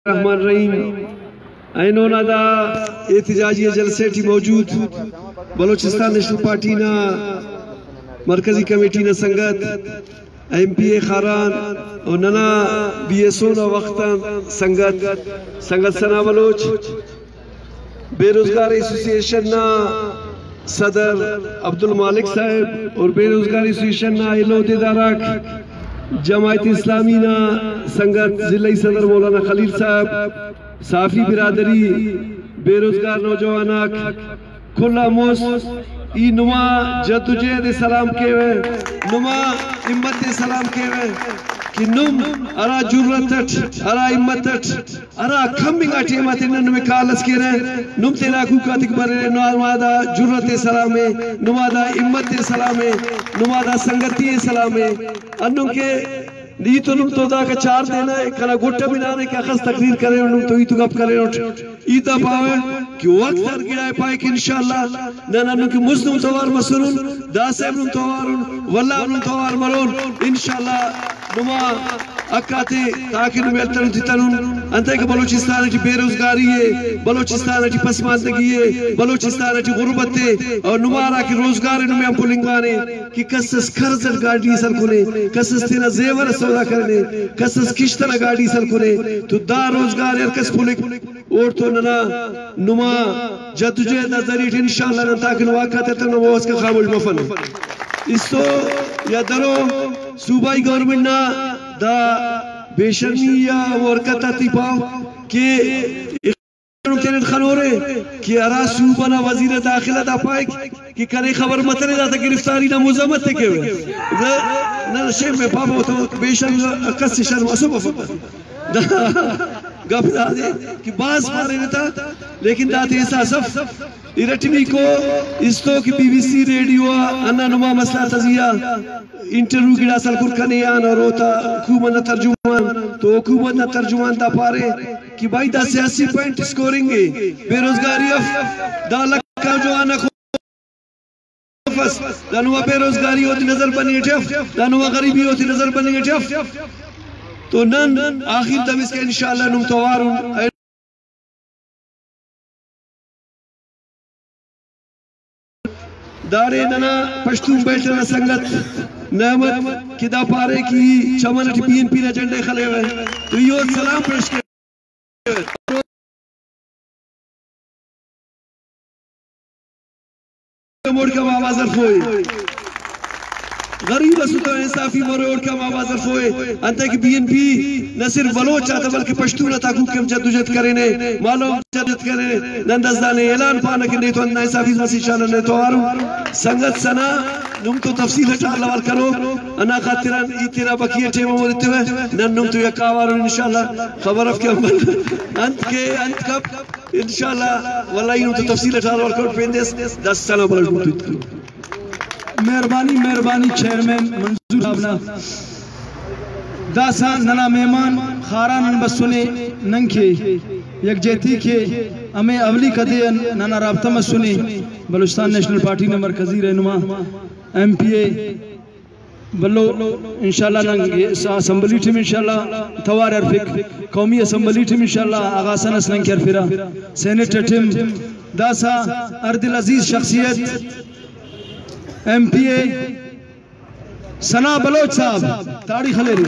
रहमान रहीम ऐनों दा एहतजाजी जलसे टी मौजूद बलोचिस्तान नेशनल पार्टी ना मरकजी कमेटी ना संगत MPA खारान और नना BSO ना वक्तन संगत सना बलोच बेरोजगार एसोसिएशन ना सदर अब्दुल मालिक साहब और बेरोजगार एसोसिएशन ना इलो देदारक जमायत इस्लामी ना संगत जिला सदर मौलाना खलील साहब साफी बिरादरी बेरोजगार नौजवान खुला मोस ई नुमा जदुजहद सलाम के वे नुमा हिम्मत सलाम के वे कि नुम अरा जुर्रत अरा हिम्मत अरा खम्बिंग आटे मत नन में कालस के रे नुम तेरा कु का तिकबरे नुमादा जुर्रत सलाम है नुमादा हिम्मत सलाम है नुमादा संगति सलाम है अन्नु के नी तो नुम तो दा का चार देना है कला गोट्टा बिना ने क्या खस तकरीर करे नुम तो ई तो गप करे ईदा पावे कि वक्त दर गिराए पाए कि इंशाअल्लाह ननु के मुस्लिम तवार मसरून दासेब नुम तवार वल्लाह नुम तवार मरून इंशाअल्लाह नुमा अकाते ताकि नुमेल्तन तितनुन अंते के बलूचिस्तान की बेरोजगारी है बलूचिस्तान की पसमानदगी है बलूचिस्तान की गुर्बत है और नुमारा की रोजगार नुमे हम पुलिंगाने कि कसस खर्जल गाड़ी सल कोने कसस तेना जेवर सौदा करने कसस किश्तना गाड़ी सल कोने तो दा रोजगार यार कस पुलिक और तो नना नुमा जदुजहद जरिए इंशाअल्लाह न ताकि वाकत तन वो उसका खामोश मफन इसो या दरो सूबाई गवर्नमेंट ना दा बेशर्मी या वरकत तिपाव के तेरे खनोरे कि अरा सूबा ना वजीर दाखिला दा पाए कि करे खबर मतरे जाता गिरफ्तारी ना मुजम्मत के ना शेम में पापो तो बेशर्म कस शर्म असब गफला दे कि बाज मारे नेता लेकिन दाते ऐसा सब इरटनी को इस्तो की BBC रेडियो अन्ना नुमा मसला तजिया इंटरव्यू गिड़ा सल कुरकने यान और होता हुकूमत तर्जुमान तो हुकूमत ना तर्जुमान दा पारे कि भाई दा सियासी पॉइंट स्कोरिंग है बेरोजगारी अफ दा लका जो आना फस दानुवा बेरोजगारी होती नजर बनी ठफ दानुवा गरीबी होती नजर बनी ठफ तो नन आखिर तब इसके इंशाअल्लाह नुम तवारुन दारे नना पश्तून बैठना संगत नेमत किदा पारे की चमन PNP ने झंडे खले हुए तो यो सलाम पेश के मोड़ का आवाज रखोए गरीब असुतो इंसाफी मोड़ का आवाज रखोए अंत की BNP न सिर्फ बलोच आता बल्कि पश्तून ताकूब के जद्दोजहद करेने मालूम जद्दोजहद करेने नंदज़दाने ऐलान पाना कि नहीं तो इंसाफी मसीह इंशाअल्लाह ने तो आरू संगत सना नुम तो तफसील हटा लवाल करो अना खातिरन इतना बकिया टेम मोदते हुए नन नुम तो यकावार इंशाअल्लाह खबर अफ के अंत कब इंशाअल्लाह वल्लाही नुम तो तफसील हटा लवाल करो पेंदेस 10 साल बल मेहरबानी चेयरमैन मंजूर साहब ना दासा नना मेहमान खारान बसुने नंखे यकजेती के हमें अवली कदे नना राब्ता में सुने बलूचिस्तान नेशनल पार्टी ने मरकजी रहनुमा MPA बल्लो इंशाल्लाह नंग असम्बली टीम इंशाल्लाह तवार अरफिक कौमी असम्बली टीम इंशाल्लाह आगासन असलन कर फिरा सेनेटर टीम दासा अर्दिल अजीज शख्सियत MPA सना बलोच साहब ताड़ी खले रे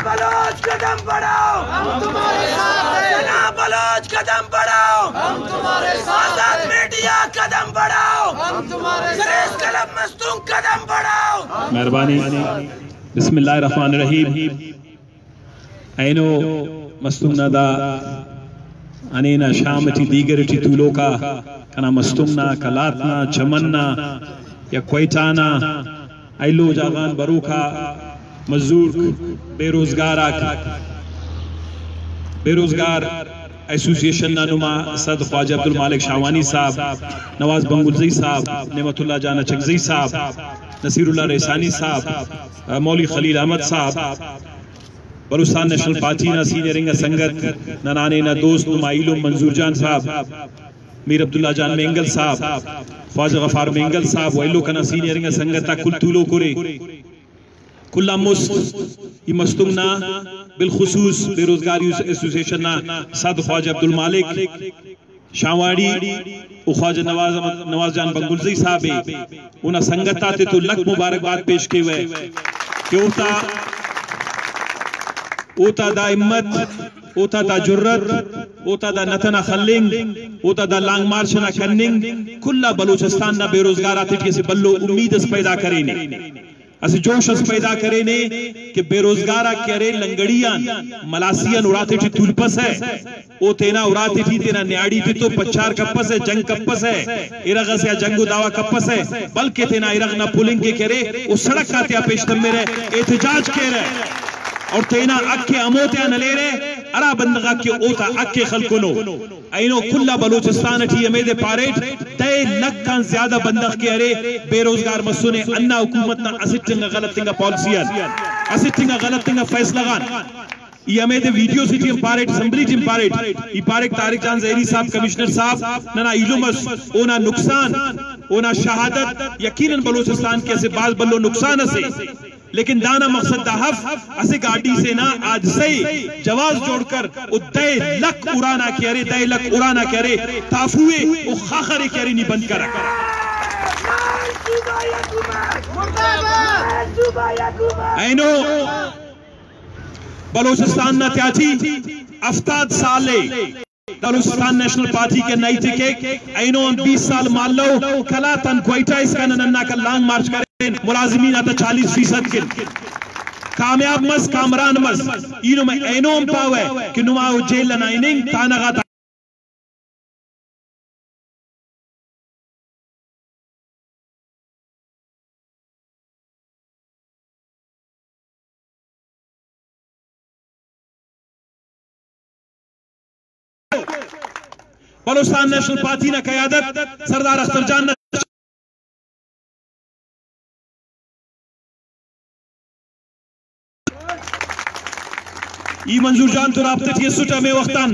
बलोच कदम बढ़ाओ हम तुम्हारे साथ हैं सना बलोच कदम बढ़ाओ हम तुम्हारे साथ हैं आजाद मीडिया कदम बढ़ाओ हम तुम्हारे साथ कलम मस्तूम कदम बढ़ाओ मेहरबानी बिस्मिल्लाहिर्रहमानिर्रहीम ऐनो मस्तूम दा अनेना शामती दीगरटी तुलोका कना मस्तुमना कलातना चमन्ना या क्वेटाना आइलो जागान बरूखा मजदूर बेरोजगार एसोसिएशन नानुमा सद ख्वाजा अब्दुल मालिक शावानी साहब नवाज बंगुलजी साहब नेमतुल्लाह जाना चकजी साहब नसीरुल्लाह रेसानी साहब मौली खलील अहमद साहब बलूचिस्तान नेशनल पार्टी ना सीनियर संगत ननाने ना दोस्त नुमाइलो मंजूर जान साहब मीर अब्दुल्ला जान मेंगल साहब ख्वाजा गफार मेंगल साहब वैलो कना सीनियर संगत कुल तुलो करे कुल्ला मुस्त ये मस्तुंगना बिलखुसूस बेरोजगारी एसोसिएशन ना सद ख्वाजा अब्दुल मालिक शावाड़ी ख्वाजा नवाज जान बंगुलजी साहब उन्हें संगत आते तो लख मुबारकबाद पेश किए हुए कि ओता दा हिम्मत ओता दा जुर्रत ओता दा नतना खल्लिंग ओता दा लांग मार्शना कन्निंग कुल्ला बलूचिस्तान ना बेरोजगार आते से बल्लो उम्मीद पैदा करेने असि जोश पैदा करे ने कि बेरोजगार करे लंगड़ियान मलासियन उड़ाते थी तुलपस है ओ तेना उड़ाते थी तेना न्याड़ी थी तो पच्चार कप्पस है जंग कप्पस है इरग से जंगू दावा कप्पस है बल्कि तेना इरग ना पुलिंग के करे वो सड़क का त्या पेशतम में रहे एहतजाज के रहे और तेना अक्के अमोते न ले रहे अरा बंदगा के ओता अक्के खलकुनो ऐनो कुल्ला बलूचिस्तान थी अमेदे पारेट तय लक्कान ज्यादा बंदग के अरे बेरोजगार मसुने अन्ना हुकूमत ना असिटिंगा गलत तिंगा पॉलिसियान असिटिंगा गलत तिंगा फैसला गान ये अमेदे वीडियो सिटी पारेट असेंबली टीम पारेट ये पारेट तारिक जान ज़हरी साहब कमिश्नर साहब ना इलुमस ओना नुकसान ओना शहादत यकीनन बलूचिस्तान के से बाज बल्लो नुकसान से लेकिन दाना मकसद दाहफ असे गाड़ी से ना आज से जवाज जोड़कर उदय लक उड़ाना के अरे दय लक उड़ाना के अरे ताफुए वो खाखरे के अरे नहीं बंद करा ऐनो बलूचिस्तान ना त्याची अफ्ताद साले बलूचिस्तान नेशनल पार्टी के नई टिके ऐनो 20 साल मान लो कला तन क्वाइटा इसका नन्ना का लांग मार्च करे मुलाजिमीन आता 40% के कामयाब मस कामरान मस इनो में ऐनो पावे कि नुमा जेल लनाइनिंग तानगा बलूचिस्तान नेशनल पार्टी ने क़यादत सरदार अख्तर जान ई मंजूर जान तो राब्ते थी सुटा में वक्तन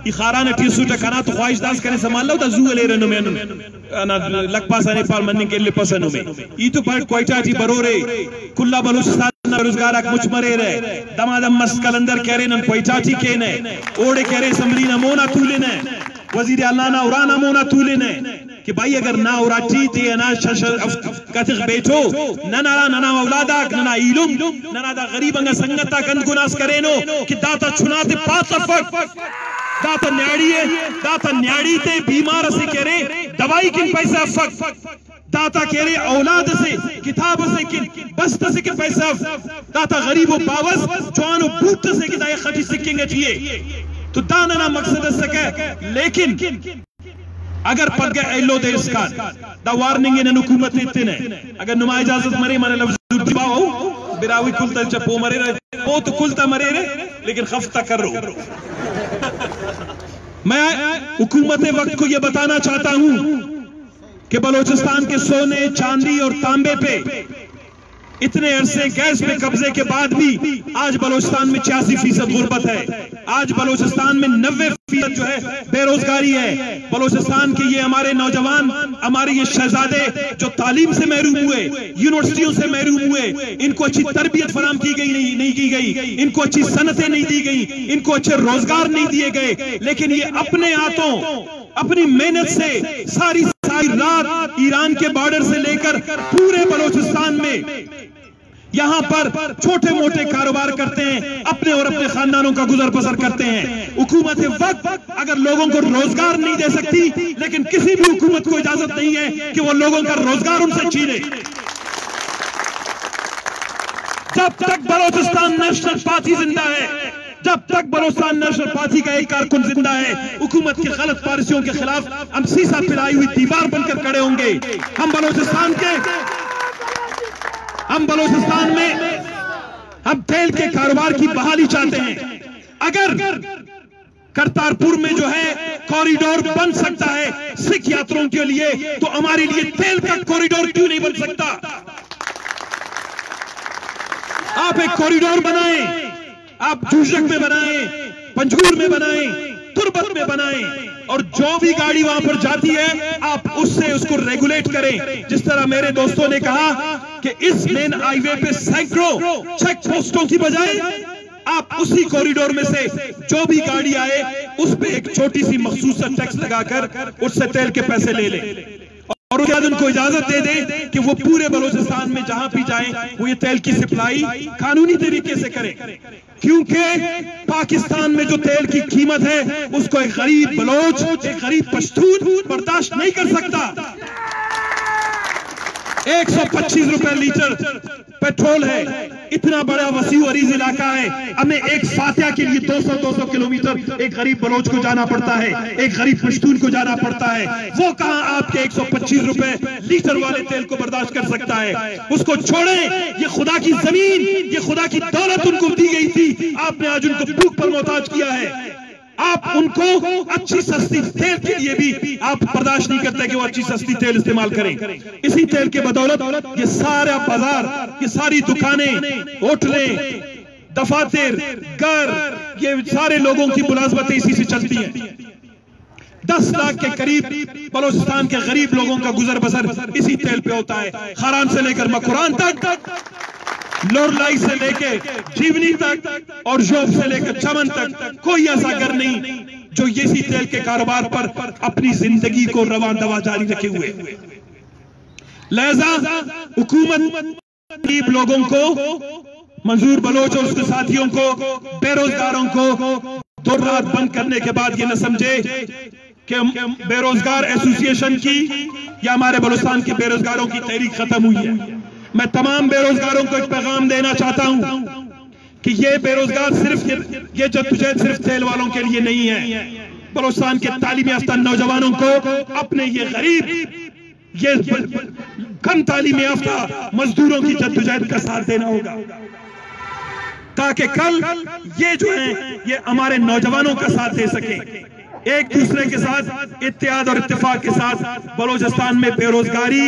ई खारान थी सुटा कना तो ख्वाहिश दास करे संभाल लो ता जू ले रनो में ना लक पासा ने पाल मनने के लिए पसंद में ई तो पर क्वाइटा थी बरोरे कुल्ला बलूचिस्तान बेरोजगार मुझ मरे रहे दमादम मस कलंदर कह रहे न क्वाइटा थी के ने ओड़े कह रहे समरी ना मोना तूले ने वजीर अल्लाह ना उराना मोना तूले ने कि भाई अगर ना उराची ते ना कथिक बैठो ना औलादा ना इलुम ना दा गरीब अंग संगता कन गुनास करेनो कि दाता छुनाते पाता फक दाता न्याड़ी ते बीमार से कह रहे दवाई किन पैसा फक दाता कह रहे औलाद से किताब से किन बस्त से किन पैसा दाता गरीब बावस जवान बूट से कि दाए खटी सिक्केंगे चाहिए तो दाना ना मकसद सके लेकिन अगर पद गए एलो दे इसका दा वार्निंग इन हुकूमत इतने ने अगर नुमा इजाजत मरे माने लफ्ज बाओ बिरावी कुलता चपो मरे रे वो तो कुलता मरे रे लेकिन खफ्ता कर रो मैं हुकूमत वक्त को यह बताना चाहता हूं कि बलूचिस्तान के सोने चांदी और तांबे पे इतने अरसे गैस पे कब्जे के बाद भी आज बलूचिस्तान में 86% गुर्बत है। आज बलूचिस्तान में 90% जो है बेरोजगारी है। बलूचिस्तान के ये हमारे नौजवान, हमारे ये शहजादे जो तालीम से महरूम हुए, यूनिवर्सिटियों से महरूम हुए, इनको अच्छी तरबियत फराम की गई नहीं की गई, इनको अच्छी सनतें नहीं दी गई, इनको अच्छे रोजगार नहीं दिए गए, लेकिन ये अपने हाथों अपनी मेहनत से सारी रात ईरान के बॉर्डर से लेकर पूरे बलूचिस्तान में यहां पर छोटे मोटे कारोबार करते हैं, अपने और अपने खानदानों का गुजर बसर करते हैं। हुकूमत वक्त अगर लोगों को रोजगार नहीं दे सकती, लेकिन किसी भी हुकूमत को इजाजत नहीं है कि वो लोगों का रोजगार उनसे छीने। जब तक बलूचिस्तान नेशनल पार्टी जिंदा है, जब तक बलूचिस्तान नेशनल पार्टी का एक कारकुन जिंदा है, हुकूमत की गलत पॉलिसियों के खिलाफ हम सीसा पिलाई हुई दीवार बनकर खड़े होंगे। हम बलूचिस्तान में हम तेल के कारोबार की बहाली चाहते हैं। अगर करतारपुर में जो है कॉरिडोर बन सकता है सिख यात्रियों के लिए, तो हमारे लिए तेल का कॉरिडोर क्यों नहीं बन सकता? आप एक कॉरिडोर बनाएं, आप जूशक में बनाएं, पंजगुर में बनाएं, तुर्बत में बनाएं, और जो भी गाड़ी वहां पर जाती है आप उससे उसको रेगुलेट करें। जिस तरह मेरे दोस्तों ने कहा कि इस मेन हाईवे पे सैकड़ों चेक पोस्टों की बजाय आप उसी कॉरिडोर में से जो भी गाड़ी आए उस पे एक छोटी सी मखसूस टैक्स लगाकर उससे तेल के पैसे ले ले और उसके बाद उनको इजाजत दे दे कि वो पूरे बलूचिस्तान में जहां भी जाएं वो ये तेल की सप्लाई कानूनी तरीके से करें, क्योंकि पाकिस्तान में जो तेल की कीमत है उसको एक गरीब बलोच, एक गरीब पश्तून बर्दाश्त नहीं कर सकता। 125 रुपए लीटर पेट्रोल है, इतना बड़ा वसीउ अरीज इलाका है, हमें एक फातिया के लिए 200 किलोमीटर एक गरीब बलोच को जाना पड़ता है, एक गरीब पश्तून को जाना पड़ता है। वो कहां आपके 125 रुपए लीटर वाले तेल को बर्दाश्त कर सकता है? उसको छोड़ें। ये खुदा की जमीन, ये खुदा की दौलत उनको दी गई थी, आपने आज उनको भूख पर मोहताज किया है। आप उनको अच्छी सस्ती तेल के लिए भी आप बर्दाश्त नहीं करते कि वो अच्छी सस्ती तेल इस्तेमाल करें। इसी तेल के बदौलत ये सारा बाजार, ये सारी दुकानें, होटलें, दफातर, घर, ये सारे लोगों की मुलाजमतें इसी से चलती हैं। 10 लाख के करीब बलूचिस्तान के गरीब लोगों का गुजर बसर इसी तेल पे होता है। खारान से लेकर मकुरान तक, लोरलाई से लेके जीवनी तक और जोब से लेकर चमन तक कोई ऐसा घर नहीं जो इसी तेल के कारोबार पर अपनी जिंदगी को रवां दवा जारी रखे हुए। लिहाजा हुकूमत गरीब लोगों को, मंजूर बलोच और उसके साथियों को, बेरोजगारों को दो रात बंद करने के बाद ये न समझे कि बेरोजगार एसोसिएशन की या हमारे बलूचिस्तान के बेरोजगारों की तहरीक खत्म हुई है। मैं तमाम बेरोजगारों को एक पैगाम देना चाहता हूं कि ये बेरोजगार सिर्फ ये जद्दोजहद सिर्फ तेल वालों के लिए नहीं है। बलूचिस्तान के तालीम याफ्ता नौजवानों को अपने ये गरीब, ये कम तालीम याफ्ता मजदूरों की जद्दोजहद का साथ देना होगा, ताकि कल ये जो है ये हमारे नौजवानों का साथ दे सके। एक दूसरे के साथ इत्तेहाद और इत्तेफाक के साथ बेलूचिस्तान में बेरोजगारी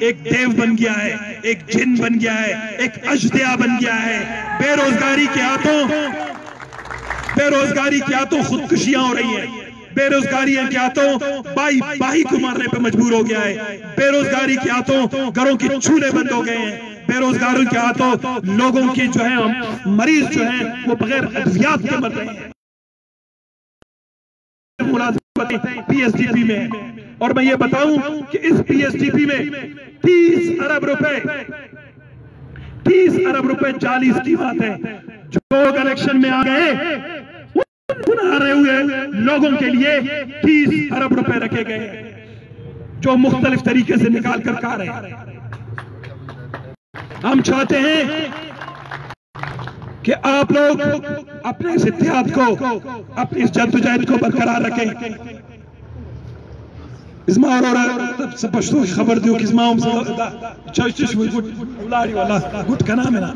एक देव बन गया है, एक जिन बन गया है, एक अजदया बन गया है। बेरोजगारी के हाथों खुदकुशियां हो रही है, बेरोजगारी के हाथों भाई को मारने पर मजबूर हो गया है, बेरोजगारी के हाथों घरों के चूल्हे बंद हो गए हैं, बेरोजगारों के हाथों लोगों की जो है मरीज जो है वो बगैर अद्वियात के मर रहे हैं। पीएसडीपी में है और मैं ये बताऊं कि इस पीएसडीपी में 30 अरब रुपए जाली स्कीमात है। जो इलेक्शन में आ गए आ रहे हुए लोगों के लिए 30 अरब रुपए रखे गए जो मुख्तलिफ तरीके से निकाल कर खा रहे हैं। हम चाहते हैं कि आप लोग अपने इस इत्तेहाद को, अपनी इस जद्दोजहद को बरकरार रखें। इसमा और सब पश्तो खबर दियो कि इसमा गुट का नाम है ना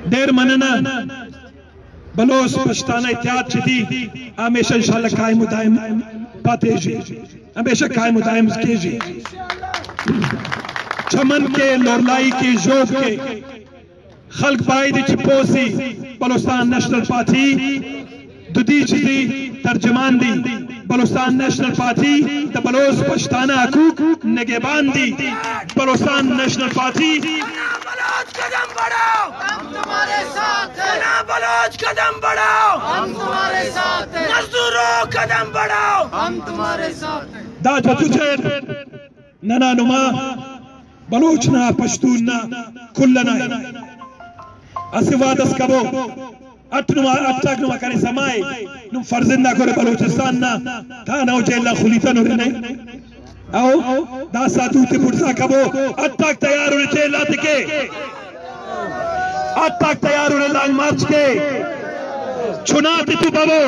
देर मनना बलोच पछताना इत्तेहाद चिती हमेशा इंशाल्लाह कायम दायम पाते जी, हमेशा कायम दायम कीजिए। चमन के, लोरलाई के, जोब के खल्क बाई दी चिपोसी बलूचिस्तान नेशनल पार्टी दुदी चिदी तर्जमान दी बलूचिस्तान नेशनल पार्टी द बलोच पछताना हकूक निगहबान दी बलूचिस्तान नेशनल पार्टी। बलोच कदम बढ़ाओ, हम तुम्हारे साथ हैं। ना बलोच कदम बढ़ाओ, हम तुम्हारे साथ हैं। मजदूरों कदम बढ़ाओ, हम तुम्हारे साथ हैं। दा जद्दोजहद नना नुमा बलोच ना पश्तून ना कुल्लना असिवादस कबो अट्टाक करे समाए नुम फर्जिंदा करे बलूचिस्तान ना था ना जेला खुलीता नो ने आओ दासा दूते पुरसा कबो अट्टाक तैयार होने जेला के अट्टाक तैयार होने लांग मार्च के चुना तितु बबो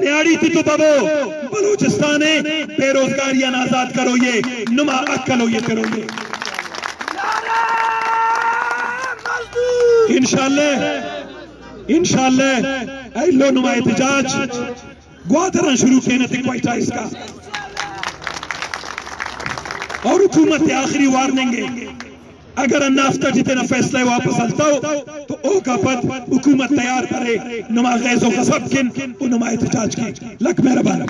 न्याड़ी तितु बबो बलूचिस्तान बेरोजगारियां आजाद करो ये नुमा अक्कलो ये करो ये इंशाल्लाह लो नुमा एहतजाज ग्वादरा शुरू किए न क्वाइटा इसका और हुकूमत आखिरी वार्निंग है अगर नाफ्ता जितना फैसला वापस हलता हो तो ओ का पद हुकूमत तैयार करे नुमा गैज़ो गज़ब किन नुमा एहतजाज की लक मेहरबान।